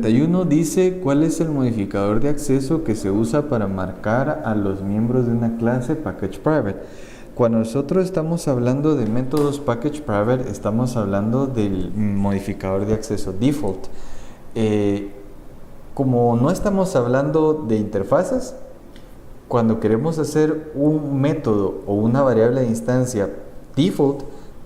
31 dice cuál es el modificador de acceso que se usa para marcar a los miembros de una clase package private. Cuando nosotros estamos hablando de métodos package private, estamos hablando del modificador de acceso default. Como no estamos hablando de interfaces, cuando queremos hacer un método o una variable de instancia default,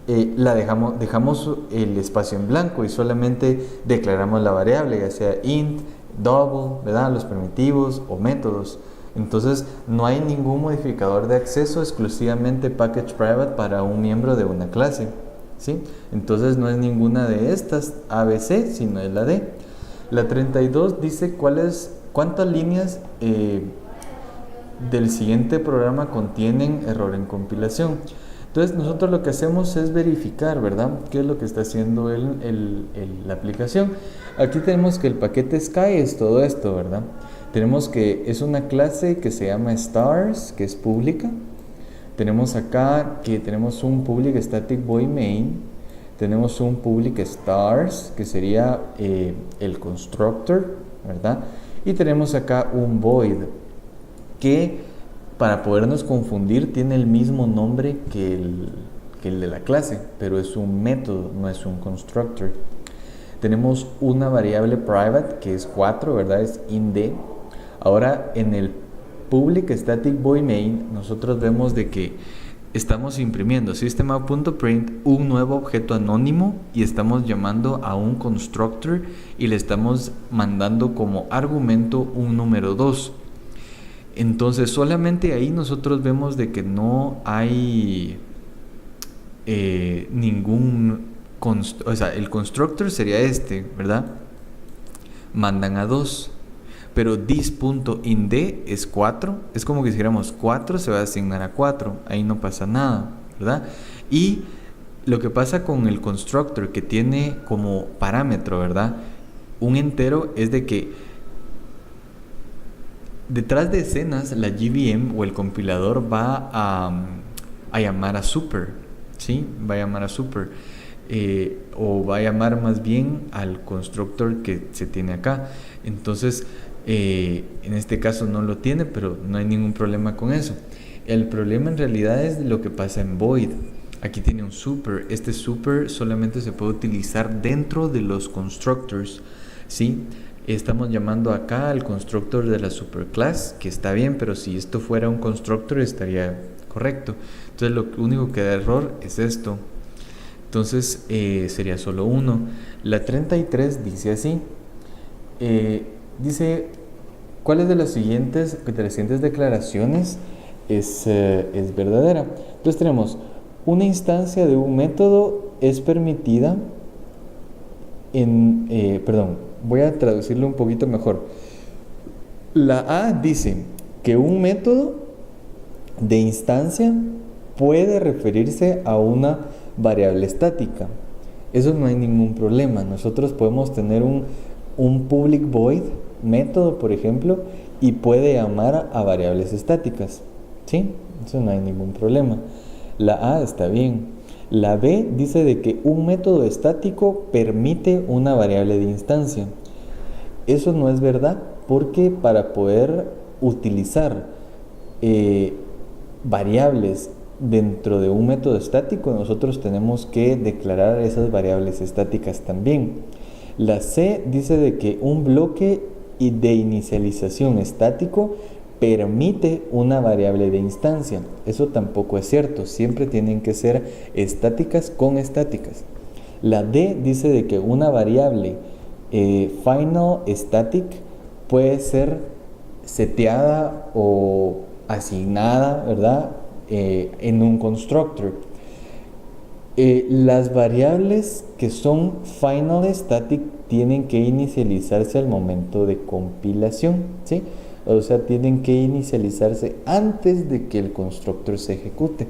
dejamos el espacio en blanco y solamente declaramos la variable, ya sea int, double, ¿verdad? Los primitivos o métodos. Entonces no hay ningún modificador de acceso exclusivamente package private para un miembro de una clase, ¿sí? Entonces no es ninguna de estas ABC, sino es la D. La 32 dice cuántas líneas del siguiente programa contienen error en compilación. Entonces nosotros lo que hacemos es verificar, ¿verdad?, qué es lo que está haciendo la aplicación. Aquí tenemos que el paquete Sky es todo esto, ¿verdad? Tenemos que es una clase que se llama stars, que es pública. Tenemos acá que tenemos un public static void main. Tenemos un public stars, que sería el constructor, ¿verdad? Y tenemos acá un void, que para podernos confundir tiene el mismo nombre que el de la clase, pero es un método, no es un constructor. Tenemos una variable private que es 4, ¿verdad? Es int. Ahora en el public static void main nosotros vemos de que estamos imprimiendo system.out.print un nuevo objeto anónimo y estamos llamando a un constructor y le estamos mandando como argumento un número 2. Entonces solamente ahí nosotros vemos de que no hay o sea, el constructor sería este, ¿verdad? Mandan a 2, pero this.int es 4, es como que si dijéramos 4 se va a asignar a 4, ahí no pasa nada, ¿verdad? Y lo que pasa con el constructor, que tiene como parámetro, ¿verdad?, un entero, es de que detrás de escenas la JVM o el compilador va a llamar a super, ¿sí? Va a llamar a super, o va a llamar más bien al constructor que se tiene acá. Entonces en este caso no lo tiene, pero no hay ningún problema con eso. El problema en realidad es lo que pasa en void. Aquí tiene un super. Este super solamente se puede utilizar dentro de los constructors, ¿sí? Estamos llamando acá al constructor de la superclass, que está bien, pero si esto fuera un constructor estaría correcto. Entonces lo único que da error es esto. Entonces sería solo 1. La 33 dice así. Dice, ¿cuáles de las siguientes declaraciones es verdadera? Entonces tenemos, una instancia de un método es permitida voy a traducirlo un poquito mejor. La A dice que un método de instancia puede referirse a una variable estática. Eso no hay ningún problema. Nosotros podemos tener un public void método, por ejemplo, y puede llamar a variables estáticas, ¿sí? Eso no hay ningún problema. La A está bien. La B dice de que un método estático permite una variable de instancia. Eso no es verdad, porque para poder utilizar variables dentro de un método estático, nosotros tenemos que declarar esas variables estáticas también. La C dice de que un bloque de inicialización estático permite una variable de instancia. Eso tampoco es cierto, siempre tienen que ser estáticas con estáticas. La D dice de que una variable final static puede ser seteada o asignada, ¿verdad?, en un constructor. Las variables que son final static tienen que inicializarse al momento de compilación, ¿sí? O sea, tienen que inicializarse antes de que el constructor se ejecute.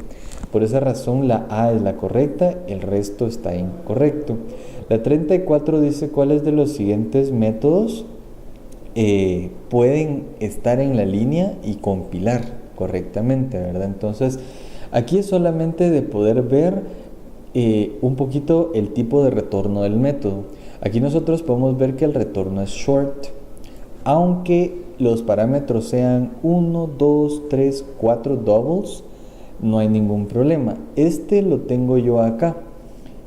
Por esa razón la A es la correcta, el resto está incorrecto. La 34 dice cuáles de los siguientes métodos pueden estar en la línea y compilar correctamente, ¿verdad? Entonces, aquí es solamente de poder ver un poquito el tipo de retorno del método. Aquí nosotros podemos ver que el retorno es short, aunque los parámetros sean 1, 2, 3, 4 doubles, no hay ningún problema. Este lo tengo yo acá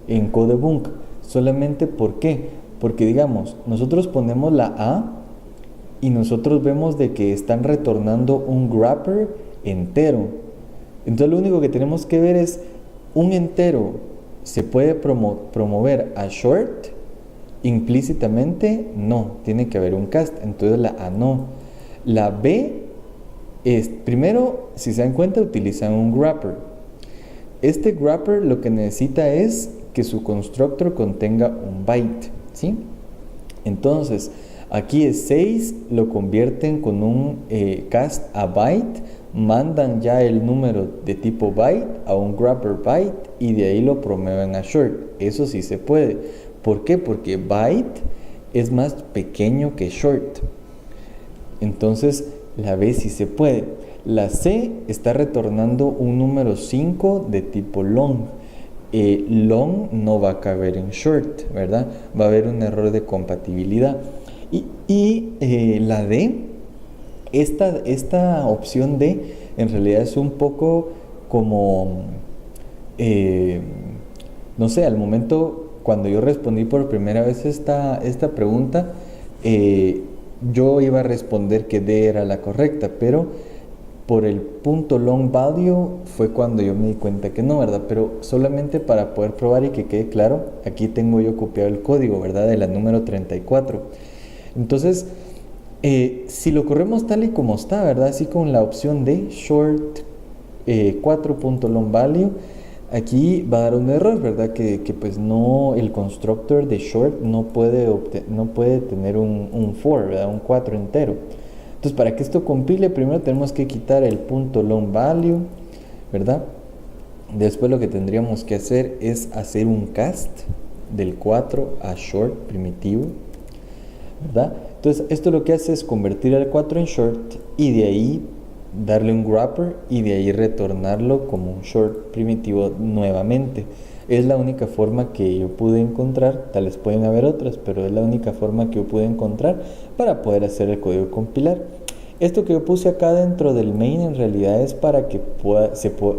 en Codebunk, solamente ¿por qué? Porque digamos, nosotros ponemos la A y nosotros vemos de que están retornando un wrapper entero. Entonces lo único que tenemos que ver es, un entero se puede promover a short implícitamente, no, tiene que haber un cast. Entonces la A no. La B es, primero, si se dan cuenta, utilizan un wrapper. Este wrapper lo que necesita es que su constructor contenga un byte, ¿sí? Entonces aquí es 6, lo convierten con un cast a byte, mandan ya el número de tipo byte a un wrapper byte y de ahí lo promueven a short. Eso sí se puede. ¿Por qué? Porque byte es más pequeño que short. Entonces la B sí se puede. La C está retornando un número 5 de tipo long. Long no va a caber en short, ¿verdad? Va a haber un error de compatibilidad. Y la D, esta opción D en realidad es un poco como, no sé, al momento cuando yo respondí por primera vez esta pregunta, yo iba a responder que D era la correcta, pero por el punto long value fue cuando yo me di cuenta que no, ¿verdad? Pero solamente para poder probar y que quede claro, aquí tengo yo copiado el código, ¿verdad? De la número 34. Entonces, si lo corremos tal y como está, ¿verdad? Así con la opción de short 4.long value, aquí va a dar un error, ¿verdad? Que pues no, el constructor de short no puede tener un 4, ¿verdad? Un 4 entero. Entonces, para que esto compile, primero tenemos que quitar el punto long value, ¿verdad? Después lo que tendríamos que hacer es hacer un cast del 4 a short primitivo, ¿verdad? Entonces, esto lo que hace es convertir al 4 en short y de ahí darle un wrapper y de ahí retornarlo como un short primitivo nuevamente. Es la única forma que yo pude encontrar, tal vez pueden haber otras, pero es la única forma que yo pude encontrar para poder hacer el código compilar. Esto que yo puse acá dentro del main en realidad es para que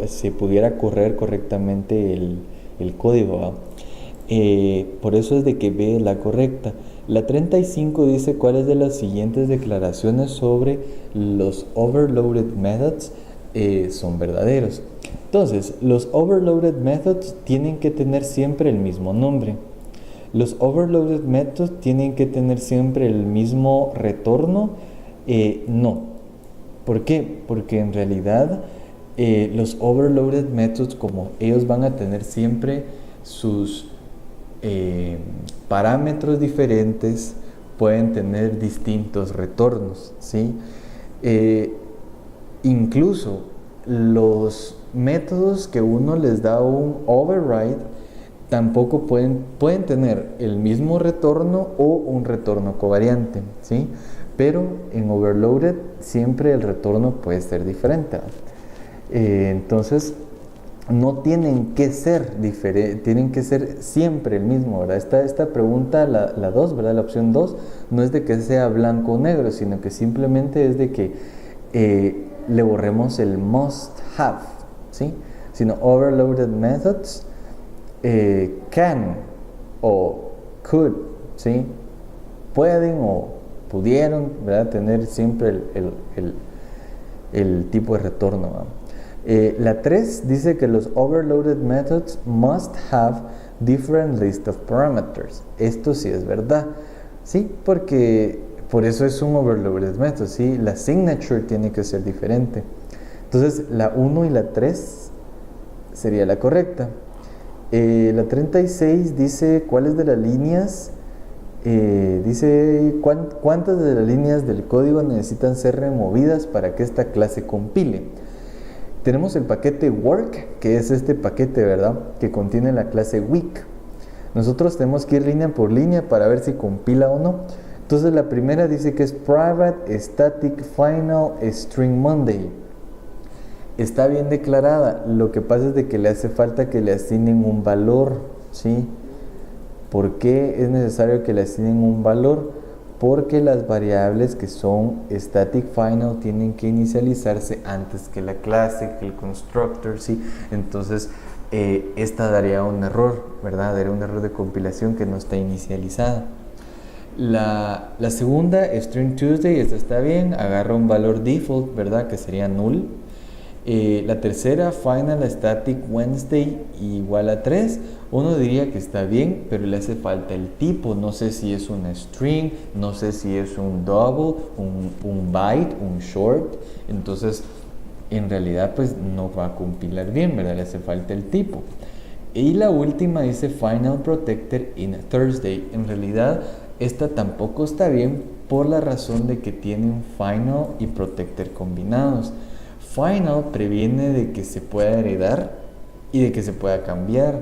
se pudiera correr correctamente el código, ¿va? Por eso es de que B es la correcta. La 35 dice cuáles de las siguientes declaraciones sobre los overloaded methods son verdaderos. Entonces, los overloaded methods tienen que tener siempre el mismo nombre. Los overloaded methods tienen que tener siempre el mismo retorno. No. ¿Por qué? Porque en realidad los overloaded methods, como ellos van a tener siempre sus parámetros diferentes, pueden tener distintos retornos, ¿sí? Incluso los métodos que uno les da un override tampoco pueden tener el mismo retorno o un retorno covariante, ¿sí? Pero en overloaded siempre el retorno puede ser diferente. Entonces no tienen que ser diferentes, tienen que ser siempre el mismo, ¿verdad? Esta pregunta, la 2, ¿verdad? La opción 2, no es de que sea blanco o negro, sino que simplemente es de que le borremos el must have, ¿sí? Sino overloaded methods can o could, ¿sí? Pueden o pudieron, ¿verdad? Tener siempre el tipo de retorno, ¿verdad? La 3 dice que los overloaded methods must have different list of parameters. Esto sí es verdad, ¿sí? Porque por eso es un overloaded method, ¿sí? La signature tiene que ser diferente. Entonces, la 1 y la 3 sería la correcta. La 36 dice cuáles de las líneas, dice cuántas de las líneas del código necesitan ser removidas para que esta clase compile. Tenemos el paquete work, que es este paquete, ¿verdad?, que contiene la clase week. Nosotros tenemos que ir línea por línea para ver si compila o no. Entonces la primera dice que es private static final string Monday. está bien declarada. Lo que pasa es de que le hace falta que le asignen un valor, ¿sí? ¿Por qué es necesario que le asignen un valor? Porque las variables que son static final tienen que inicializarse antes que la clase, que el constructor, ¿sí? Entonces, esta daría un error, ¿verdad? Daría un error de compilación que no está inicializada. La segunda, string Tuesday, esta está bien, agarra un valor default, ¿verdad? Que sería null. La tercera, final static Wednesday igual a 3. Uno diría que está bien, pero le hace falta el tipo. No sé si es una string, no sé si es un double, un byte, un short. Entonces, en realidad, pues no va a compilar bien, ¿verdad? Le hace falta el tipo. Y la última dice final protector in Thursday. En realidad, esta tampoco está bien por la razón de que tienen final y protector combinados. Final previene de que se pueda heredar y de que se pueda cambiar.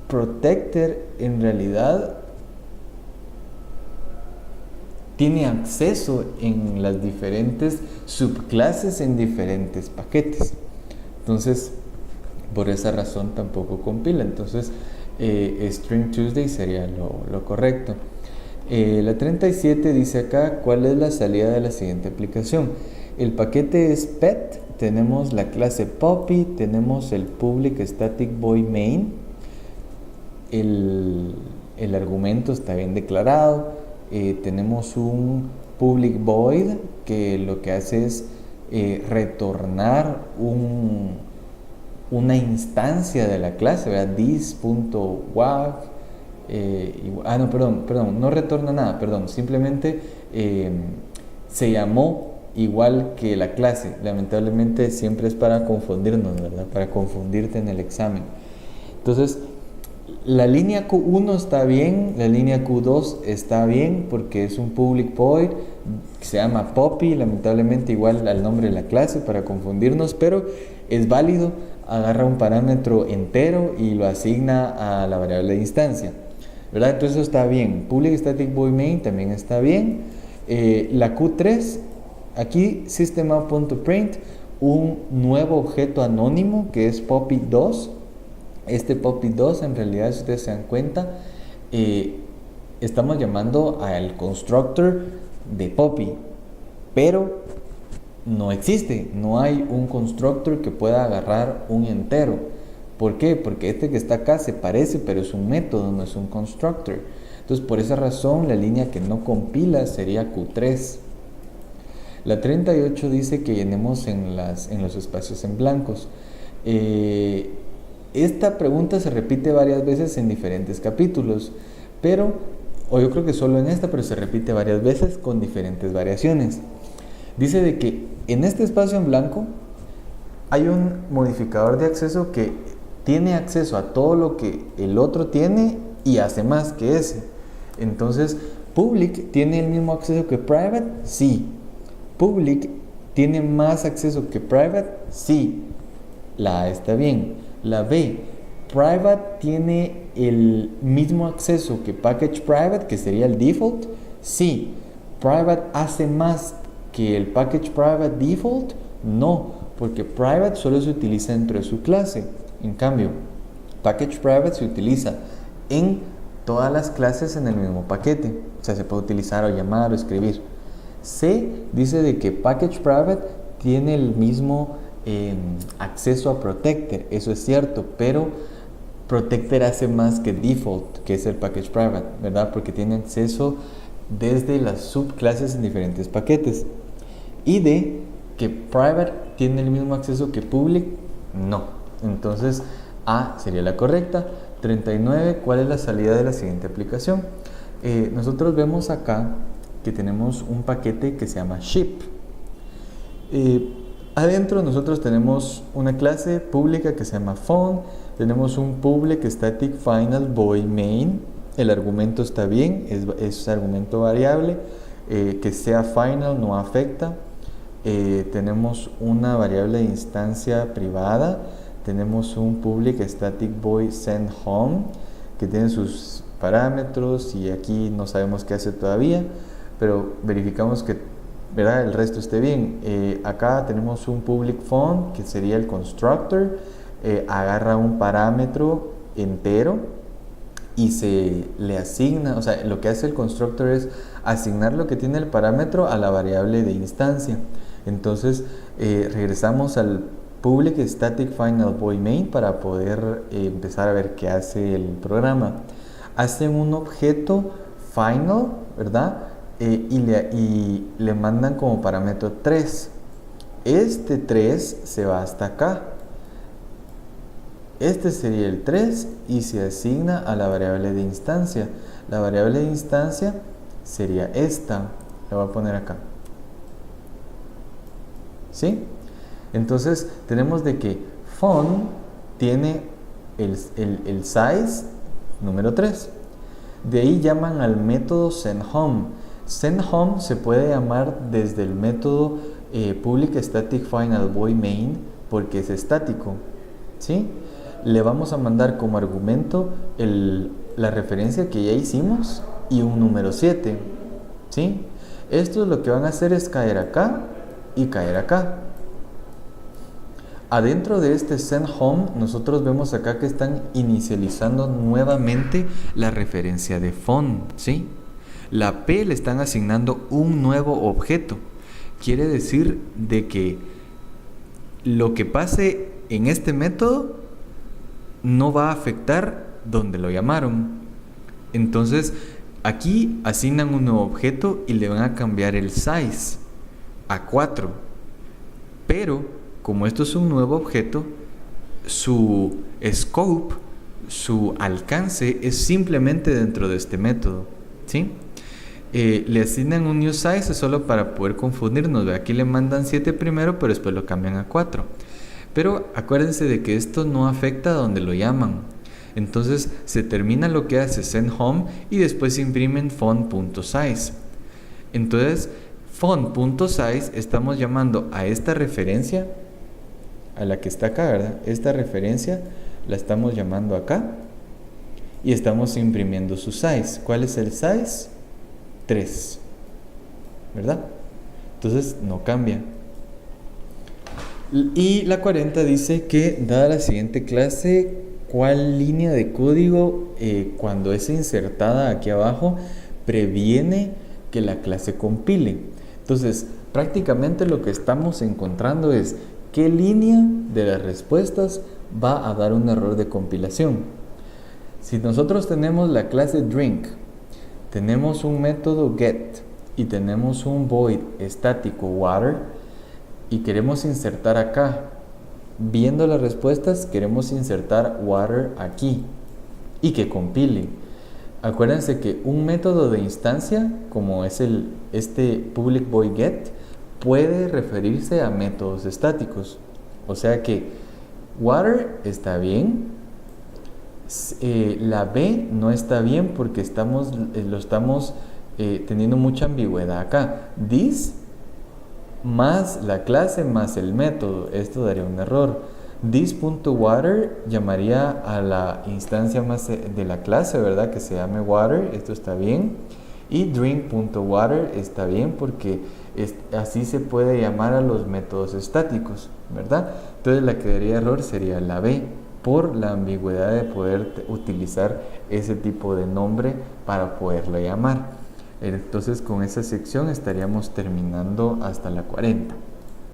Protector en realidad tiene acceso en las diferentes subclases en diferentes paquetes. Entonces, por esa razón tampoco compila. Entonces, string Tuesday sería lo correcto. La 37 dice acá, ¿cuál es la salida de la siguiente aplicación? El paquete es pet, tenemos la clase Puppy, tenemos el public static void main, el argumento está bien declarado, tenemos un public void que lo que hace es retornar una instancia de la clase, ¿verdad? This.wag, no retorna nada, simplemente se llamó igual que la clase. Lamentablemente siempre es para confundirnos, ¿verdad? Para confundirte en el examen. Entonces, la línea Q1 está bien, la línea Q2 está bien porque es un public void que se llama Puppy, lamentablemente igual al nombre de la clase para confundirnos, pero es válido. Agarra un parámetro entero y lo asigna a la variable de instancia, ¿verdad? Entonces eso está bien. Public static void main también está bien. La Q3, aquí system.out.print un nuevo objeto anónimo que es Puppy2. Este Puppy2 en realidad, si ustedes se dan cuenta, estamos llamando al constructor de Puppy, pero no existe, no hay un constructor que pueda agarrar un entero. ¿Por qué? Porque este que está acá se parece, pero es un método, no es un constructor. Entonces, por esa razón, la línea que no compila sería Q3. La 38 dice que llenemos en los espacios en blancos. Esta pregunta se repite varias veces en diferentes capítulos, o yo creo que solo en esta, pero se repite varias veces con diferentes variaciones. Dice de que en este espacio en blanco hay un modificador de acceso que tiene acceso a todo lo que el otro tiene y hace más que ese. Entonces, public tiene el mismo acceso que private, sí. Public tiene más acceso que private, sí. La A está bien. La B, private tiene el mismo acceso que package private, que sería el default, sí. Private hace más que el package private default, no, porque private solo se utiliza dentro de su clase. En cambio, package private se utiliza en todas las clases en el mismo paquete. O sea, se puede utilizar o llamar o escribir. C dice de que package private tiene el mismo acceso a protector. Eso es cierto, pero protector hace más que default, que es el package private, ¿verdad? Porque tiene acceso desde las subclases en diferentes paquetes. Y D, que private tiene el mismo acceso que public, no. Entonces, A sería la correcta. 39, ¿cuál es la salida de la siguiente aplicación? Nosotros vemos acá que tenemos un paquete que se llama ship. Adentro nosotros tenemos una clase pública que se llama phone, tenemos un public static final void main, el argumento está bien, es argumento variable, que sea final no afecta. Tenemos una variable de instancia privada, tenemos un public static void send home que tiene sus parámetros y aquí no sabemos qué hace todavía, pero verificamos que ¿verdad? El resto esté bien. Acá tenemos un public font, que sería el constructor, agarra un parámetro entero y se le asigna, o sea, lo que hace el constructor es asignar lo que tiene el parámetro a la variable de instancia. Entonces, regresamos al public static final void main para poder empezar a ver qué hace el programa. Hacen un objeto final, ¿verdad? Y le mandan como parámetro 3. Este 3 se va hasta acá. Este sería el 3 y se asigna a la variable de instancia. La variable de instancia sería esta. La voy a poner acá. ¿Sí? Entonces tenemos de que font tiene el size número 3. De ahí llaman al método sendHome. SendHome se puede llamar desde el método public static final void main porque es estático. ¿Sí? Le vamos a mandar como argumento la referencia que ya hicimos y un número 7. ¿Sí? Esto lo que van a hacer es caer acá y caer acá. Adentro de este sendHome nosotros vemos acá que están inicializando nuevamente la referencia de font, ¿sí? La P le están asignando un nuevo objeto. Quiere decir de que lo que pase en este método no va a afectar donde lo llamaron. Entonces aquí asignan un nuevo objeto y le van a cambiar el size a 4. Pero como esto es un nuevo objeto, su scope, su alcance es simplemente dentro de este método, ¿sí? Le asignan un new size solo para poder confundirnos. Aquí le mandan 7 primero, pero después lo cambian a 4. Pero acuérdense de que esto no afecta a donde lo llaman. Entonces se termina lo que hace sendHome y después se imprimen font.size. Entonces font.size estamos llamando a esta referencia, a la que está acá, ¿verdad? Esta referencia la estamos llamando acá y estamos imprimiendo su size. ¿Cuál es el size? 3, ¿verdad? Entonces no cambia. Y la 40 dice que dada la siguiente clase, ¿cuál línea de código cuando es insertada aquí abajo previene que la clase compile? Entonces prácticamente lo que estamos encontrando es qué línea de las respuestas va a dar un error de compilación. Si nosotros tenemos la clase drink, tenemos un método get y tenemos un void estático water y queremos insertar acá, viendo las respuestas queremos insertar water aquí y que compile. Acuérdense que un método de instancia como es este public void get puede referirse a métodos estáticos, o sea que water está bien, la B no está bien porque lo estamos teniendo mucha ambigüedad acá. This más la clase más el método, esto daría un error. This.water llamaría a la instancia más de la clase, ¿verdad? Que se llame water, esto está bien. Y drink.water está bien porque así se puede llamar a los métodos estáticos, ¿verdad? Entonces la que daría error sería la B, por la ambigüedad de poder utilizar ese tipo de nombre para poderlo llamar. Entonces con esa sección estaríamos terminando hasta la 40.